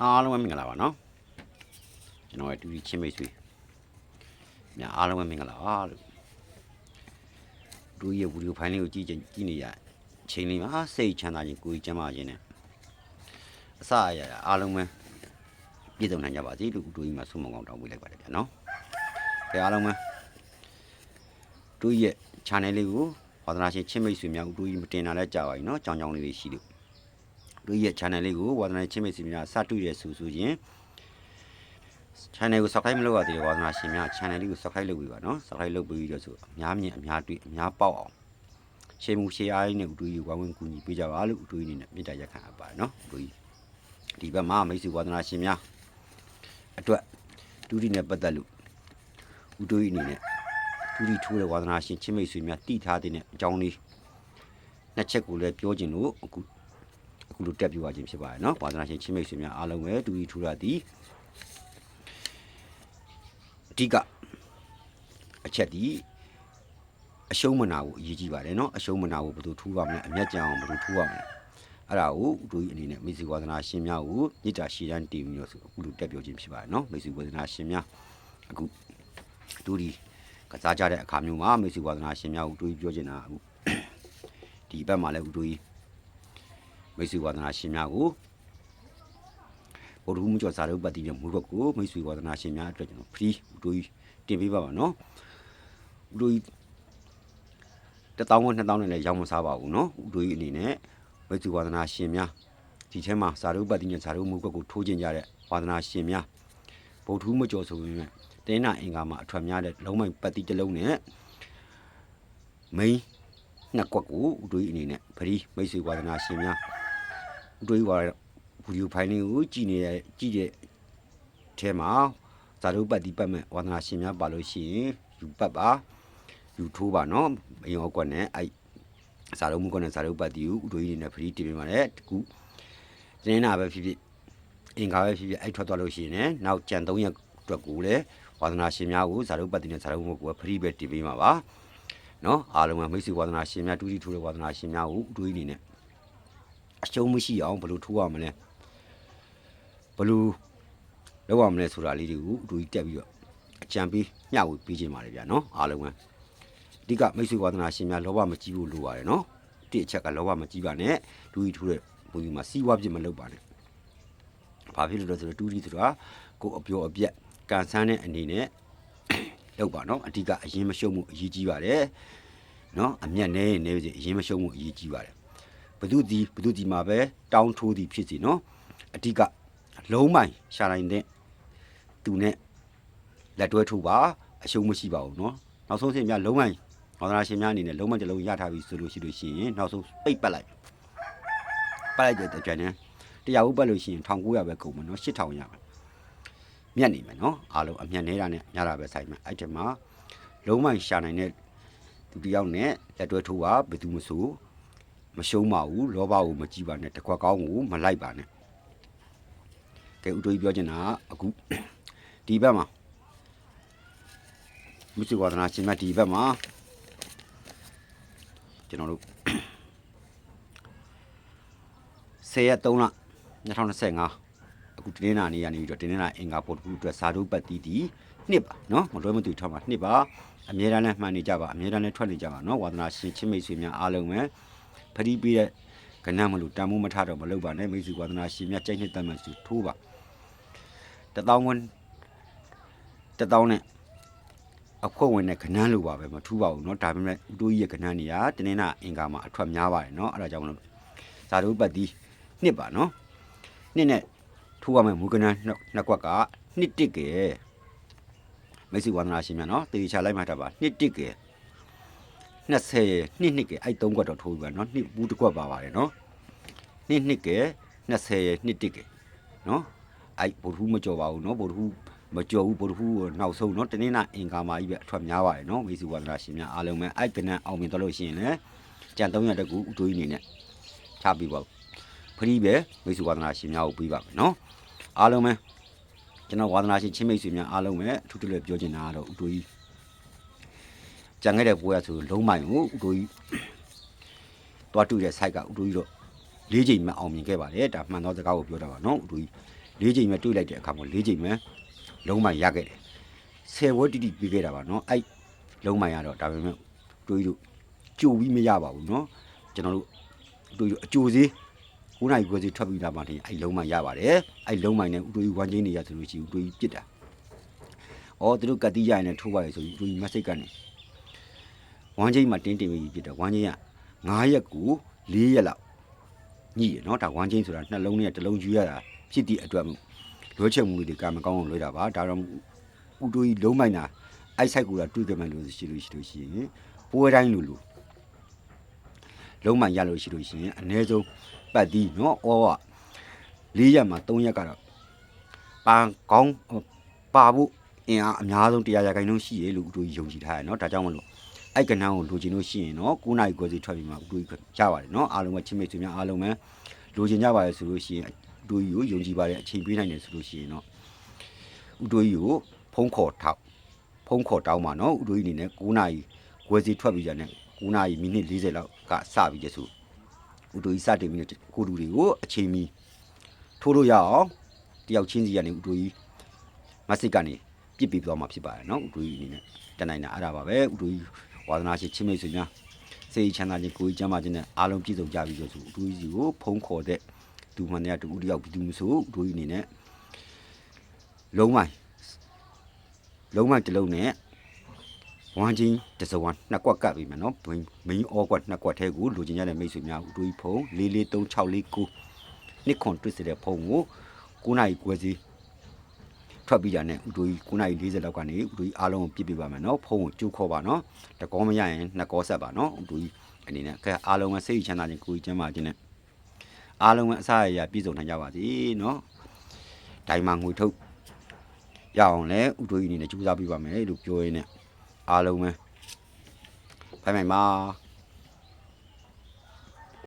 အားလုံးပဲမင်္ဂလာပါနော်ကျွန်တော်ရဲ့တူတီချင်းမိတ်ဆွေများအားလုံးပဲမင်္ဂလာပါလို့တို့ရဲ့ဗီဒီယိုဖိုင်လေးကိုကြည့်နေရချိန်လေးမှာစိတ်ချမ်းသာခြင်းကိုယ်ကျန်းမာခြင်းနဲ့အစအရာအားလုံးပဲပြည့်စုံနိုင်ကြပါစေလို့တို့ကြီးမှာဆုမွန်ကောင်းတောင်းပေးလိုက်ပါတယ်ဗျာနော်ကြည့်အားလုံးပဲတို့ရဲ့ channel လေးကိုဝါသနာရှင်ချင်းမိတ်ဆွေများတို့ကြီးမတင်တာလည်းကြာပါပြီနော်ကြောင်လေးတွေရှိလို့တို့ရဲ့ channel လေးကိုဝါသနာချင်းမိတ်ဆွေများစတွေ့ရဆိုရင် channel ကို subscribe မလုပ်ရသေးတဲ့ဝါသနာရှင်များ channel လေးကို subscribe လုပ်ပြီးပါနော် subscribe လုပ်ပြီးတော့ဆိုအများမြင်အများတွေ့အများပေါက်အောင်ရှေ့မှုရှေ့အားရင်းနဲ့တို့ကြီးဝိုင်းဝန်းကူညီပေးကြပါလို့တို့ကြီးအနေနဲ့မေတ္တာရက်ခံအပ်ပါတယ်နော်တို့ကြီးဒီဘက်မှာမိတ်ဆွေဝါသနာရှင်များအတွက်ဒုတိနဲ့ပတ်သက်လို့တို့ကြီးအနေနဲ့ဒုတိထိုးတဲ့ဝါသနာရှင်ချင်းမိတ်ဆွေများတည်ထားတဲ့အကြောင်းလေးနှစ်ချက်ကိုလည်းပြောခြင်းလို့အခုလိုတက်ပြသွားခြင်းဖြစ်ပါတယ်နော်ဝါသနာရှင်ချင်းမိတ်ဆွေများအားလုံးပဲဒုတိထိုးရသည်အဓိကအချက်ဒီအရှုံးမနာကိုအရေးကြီးပါတယ်နော်အရှုံးမနာကိုဘယ်သူထူးပါမလဲအမျက်ကြံအောင်ဘယ်သူထူးပါမလဲအဲ့ဒါကိုတို့အနေနဲ့မိတ်ဆွေဝါသနာရှင်များကိုမေတ္တာရှေ့တန်းတင်ပြီးတော့ဆိုအခုလိုတက်ပြောခြင်းဖြစ်ပါတယ်နော်မိတ်ဆွေဝါသနာရှင်များအခုတို့ဒီကစားကြတဲ့အခါမျိုးမှာမိတ်ဆွေဝါသနာရှင်များကိုတို့ပြောချင်တာအခုဒီဘက်မှာလည်းတို့မိတ်ဆွေဝါသနာရှင်များကိုဘုဒ္ဓမူကျော်စာရုပ်ပတ်တည်တဲ့မူဘက်ကိုမိတ်ဆွေဝါသနာရှင်များအတွက်ကျွန်တော် free တို့တင်ပေးပါပါနော်တို့1000 2000နဲ့လည်းရောင်းမစားပါဘူးနော်တို့အနေနဲ့မိတ်ဆွေဝါသနာရှင်များဒီထဲမှာစာရုပ်ပတ်တည်တဲ့စာရုပ်မူဘက်ကိုထိုးကျင်ကြတဲ့ဝါသနာရှင်များဘုဒ္ဓမူကျော်ဆိုရင်တင်းနာအင်္ဂါမှာအထွတ်များတဲ့လုံးမိုင်ပတ်တည်တစ်လုံးနဲ့မိန်းနှစ်ကွက်ကိုတို့အနေနဲ့ free မိတ်ဆွေဝါသနာရှင်များတို့ဝါဗီဒီယိုဖိုင်လေးကိုကြည့်တဲ့ထဲမှာဇာတုပတ်ဒီပတ်မဲ့ဝါသနာရှင်များပါလို့ရှိရင်ယူပတ်ပါယူထိုးပါနော်အရင်ကွက်နဲ့အဲ့ဇာတုမှုကွက်နဲ့ဇာတုပတ်ဒီကိုဥတို့ကြီးနေနဲ့ဖရီးတင်ပေးပါတယ်တကူတင်းနာပဲဖြစ်ဖြစ်အင်္ဂါပဲဖြစ်ဖြစ်အဲ့ထွက်သွားလို့ရှိရင်လည်းနောက်ကြံ3ရက်အတွက်ကိုလည်းဝါသနာရှင်များကိုဇာတုပတ်ဒီနဲ့ဇာတုမှုကိုဖရီးပဲတင်ပေးမှာပါနော်အားလုံးကမိတ်ဆွေဝါသနာရှင်များတူတီထိုးတဲ့ဝါသနာရှင်များကိုဥတို့ကြီးနေနဲ့အရှုံးမရှိအောင်ဘယ်လိုထိုးရမလဲဘလူလောက်ရမလဲဆိုတာလေးတွေကိုအတူကြီးတက်ပြီးတော့အကြံပေးမျှဝေပေးခြင်းပါလေဗျာနော်အားလုံးပဲအဓိကမိတ်ဆွေဝါသနာရှင်များလောဘမကြီးဖို့လိုပါတယ်နော်ဒီအချက်ကလောဘမကြီးပါနဲ့ဒူကြီးထူးတဲ့ဘုံကြီးမှာစီးဝါးပြစ်မလုပ်ပါနဲ့ဘာဖြစ်လို့လဲဆိုတော့ဒူကြီးဆိုတာကိုအပြောအပြက်ကန်ဆန်းတဲ့အနေနဲ့လုပ်ပါနော်အဓိကအရင်မရှုံမှုအရေးကြီးပါတယ်နော်အမျက်နဲ့နေပါစေအရင်မရှုံမှုအရေးကြီးပါတယ်ဘသူဒီမှာပဲတောင်းထိုးသည်ဖြစ်စီနော်အဓိကလုံးမိုင်ရှာနိုင်တဲ့သူနဲ့လက်တွဲထိုးပါအရှုံးမရှိပါဘူးเนาะနောက်ဆုံးစင်များလုံးမိုင်ဝါသနာရှင်များအနေနဲ့လုံးမိုင်တစ်လုံးရထားပြီဆိုလို့ရှိရင်နောက်ဆုံးပိတ်ပတ်လိုက်တဲ့ကြွနဲ့တရားဥပတ်လို့ရှိရင်1900ပဲကုန်မှာเนาะ8000ရမယ်မြတ်နေမယ်เนาะအားလုံးအမြတ်နေတာနဲ့ညတာပဲဆိုင်မယ်အဲ့ဒီမှာလုံးမိုင်ရှာနိုင်တဲ့သူတယောက်နဲ့လက်တွဲထိုးပါဘယ်သူမဆိုမရှုံးပါဘူးလောဘကိုမကြည့်ပါနဲ့တခွက်ကောင်းကိုမလိုက်ပါနဲ့ကဲဥတို့ပြောချင်တာအခုဒီဘက်မှာမိစ္ဆဝါဒနာရှင်မဒီဘက်မှာကျွန်တော်တို့10 ရက် 3 လ 2025အခုတင်းနာနေရနေပြီးတော့တင်းနာအင်္ဂါပေါ်တူအတွက်စာတုပတ်တီးတီနှစ်ပါနော်မလွဲမသွေထောက်ပါနှစ်ပါအမြဲတမ်းနဲ့မှန်နေကြပါအမြဲတမ်းနဲ့ထွက်နေကြပါနော်ဝါဒနာရှင်ချင်းမိတ်ဆွေများအားလုံးပဲဖရီးပေးတဲ့ကဏ္ဍမလို့တန်မိုးမထတော့မလုပ်ပါနဲ့မိတ်ဆွေဝါဒနာရှင်များကြိုက်နှစ်တတ်မှဆိုထိုးပါ1000နဲ့အဖွဲ့ဝင်နဲ့ခဏန်းလိုပါပဲမထူးပါဘူးเนาะဒါပေမဲ့ဥတိုးကြီးရဲ့ခဏန်းနေရတင်းနာအင်္ဂါမှာအထွက်များပါတယ်เนาะအဲ့ဒါကြောင့်မလို့ဇာတုပတ်တီးနှစ်ပါเนาะနှစ်နဲ့ထိုးရမယ်မူကဏန်းနှစ်ကွက်ကနှစ်တစ်ကဲမိတ်ဆွေဝါဒနာရှင်များเนาะတေချာလိုက်မှတ်တာပါနှစ်တစ်ကဲ20နှစ်ကဲအဲ့3ကွက်တော့ထိုးပြီပါเนาะနှစ်ဘူးတစ်ကွက်ပါပါတယ်เนาะနှစ်ကဲ20နှစ်တစ်ကဲเนาะအဲ့ဘုဒ္ဓမကြော်ပါဘူးเนาะဘုဒ္ဓမကြော်ဘူးဘုဒ္ဓနောက်ဆုံးเนาะတနင်္လာအင်္ဂါမှာကြီးပဲအထွက်များပါတယ်เนาะမိတ်ဆွေဝါဒနာရှင်များအားလုံးပဲအဲ့ကနန်းအောင်မြင်တော့လို့ရှိရင်လည်းကြံ300တက်ကူဥတိုးကြီးနေနဲ့ချပြီးပါဖရီးပဲမိတ်ဆွေဝါဒနာရှင်များကိုပြီးပါမယ်เนาะအားလုံးပဲကျွန်တော်ဝါဒနာရှင်ချင်းမိတ်ဆွေများအားလုံးပဲအထူးတလဲပြောချင်တာကတော့ဥတိုးကြီးကြံခဲ့တဲ့ပွဲရဆိုလုံးမိုင်ကိုဥတိုးကြီးတွားတွေ့တဲ့ site ကဥတိုးကြီးတော့၄ချိန်မှအောင်မြင်ခဲ့ပါတယ်ဒါမှန်တော့စကားကိုပြောတာပါเนาะဥတိုးကြီး ၄ချိန်ပဲတွေးလိုက်တဲ့အခါမှာ၄ချိန်ပဲလုံးမိုင်ရခဲ့တယ်10ဘွဲတိတိပြီးခဲ့တာပါနော်အဲ့လုံးမိုင်ရတော့ဒါပေမဲ့တွေးလို့ကြိုပြီးမရပါဘူးနော်ကျွန်တော်တို့တွေးလို့အကြိုစေး9နိုင်ခွဲစီထွက်ပြီးလာမှတင်အဲ့လုံးမိုင်ရပါတယ်အဲ့လုံးမိုင်နဲ့ဥတွေးဝမ်းချင်းနေရဆိုလို့ရှိရင်ဥတွေးပြစ်တာအော်သူတို့ကတိရရင်လည်းထိုးပါလေဆိုပြီးဥတွေးမက်ဆေ့ကနေဝမ်းချင်းမှာတင်းတင်ပြီးပြစ်တယ်ဝမ်းချင်းက9ရက်ကို4ရက်လောက်ညှိရနော်ဒါဝမ်းချင်းဆိုတာနှလုံးနဲ့တစ်လုံးယူရတာဖြစ်သည့်အတွက်လွှဲချက်မှုတွေကမကောင်းအောင်လွှဲတာပါဒါတော့ဥတွေးလုံးမိုင်တာအဲ့ဆိုင်ကူတာတွေးကြမယ်လို့ရှိရင်ပွဲတိုင်းလိုလုံးမိုင်ရလို့ရှိလို့ရှိရင်အနည်းဆုံးပတ်သီးနော်ဩ4ရက်မှာ3ရက်ကတော့ပါကောင်းပါဖို့အင်အားအများဆုံး100ရာခိုင်နှုန်းရှိရလို့ဥတို့ယုံကြည်ထားရနော်ဒါကြောင့်မလို့အဲ့ကဏ္ဍကိုလိုချင်လို့ရှိရင်နော်9နိုင်ခွဲစီထွက်ပြီးမှဥတို့ရပါတယ်နော်အားလုံးပဲချင်းမိတ်ဆွေများအားလုံးပဲလိုချင်ကြပါလေဆိုလို့ရှိရင်ဥတို့ကိုယုံကြည်ပါတယ်အချိန်ပေးနိုင်တယ်ဆိုလို့ရှိရင်နော်ဥတို့ကိုဖုံးခေါ်တောင်းပါနော်ဥတို့အနေနဲ့9နိုင်ခွဲစီထွက်ပြီးကြတဲ့9နာရီမိနစ်40လောက်ကစပြီးကျဆိုဥတို့စတင်ပြီးကိုတူတွေကိုအချိန်မီထိုးလို့ရအောင်တယောက်ချင်းစီကနေဥတို့ကြီးမက်ဆေ့ကနေပြစ်ပြီးသွားမှာဖြစ်ပါတယ်နော်ဥတို့ကြီးအနေနဲ့တနိုင်တာအဲ့ဒါပါပဲဥတို့ကြီးဝါသနာရှိချင်းမိတ်ဆွေများစိတ်ချမ်းသာခြင်းကိုယ်ကျမ်းမာခြင်းနဲ့အားလုံးပြည့်စုံကြပြီဆိုဥတို့ကြီးကိုဖုံးခေါ်တဲ့သူမှန်တဲ့တူတယောက်ပြီးသူမဆိုဥတို့ကြီးအနေနဲ့လုံးမိုင်တစ်လုံးနဲ့ဝမ်းချင်းတစဝမ်းနှစ်ကွက်ကပ်ပြီမယ်နော်မင်းအောကွက်နှစ်ကွက်ထဲကိုလိုချင်ရတဲ့မိတ်ဆွေများဥတို့ဖုံး44369နှစ်ခွန်တွစ်စတဲ့ဖုံးကို9နိုင်ခွဲစီထွက်ပြီးကြတဲ့ဥတို့9နိုင်40လောက်ကနေဥတို့အားလုံးပြစ်ပြပါမယ်နော်ဖုံးကိုကျိုးခေါ်ပါနော်တကောမရရင်နှစ်ကောဆက်ပါနော်ဥတို့အနေနဲ့ခဲအားလုံးပဲစိတ်ချမ်းသာခြင်းကိုယ်ကျမ်းမာခြင်းနဲ့အားလုံးပဲအစားအရာပြည့်စုံနိုင်ကြပါစေနော်ဒိုင်မှာငွေထုတ်ရအောင်လဲဥတို့အနေနဲ့ကြိုးစားပြပါမယ်လို့ပြောရင်းနဲ့အားလုံးပဲဖိုင်ပါ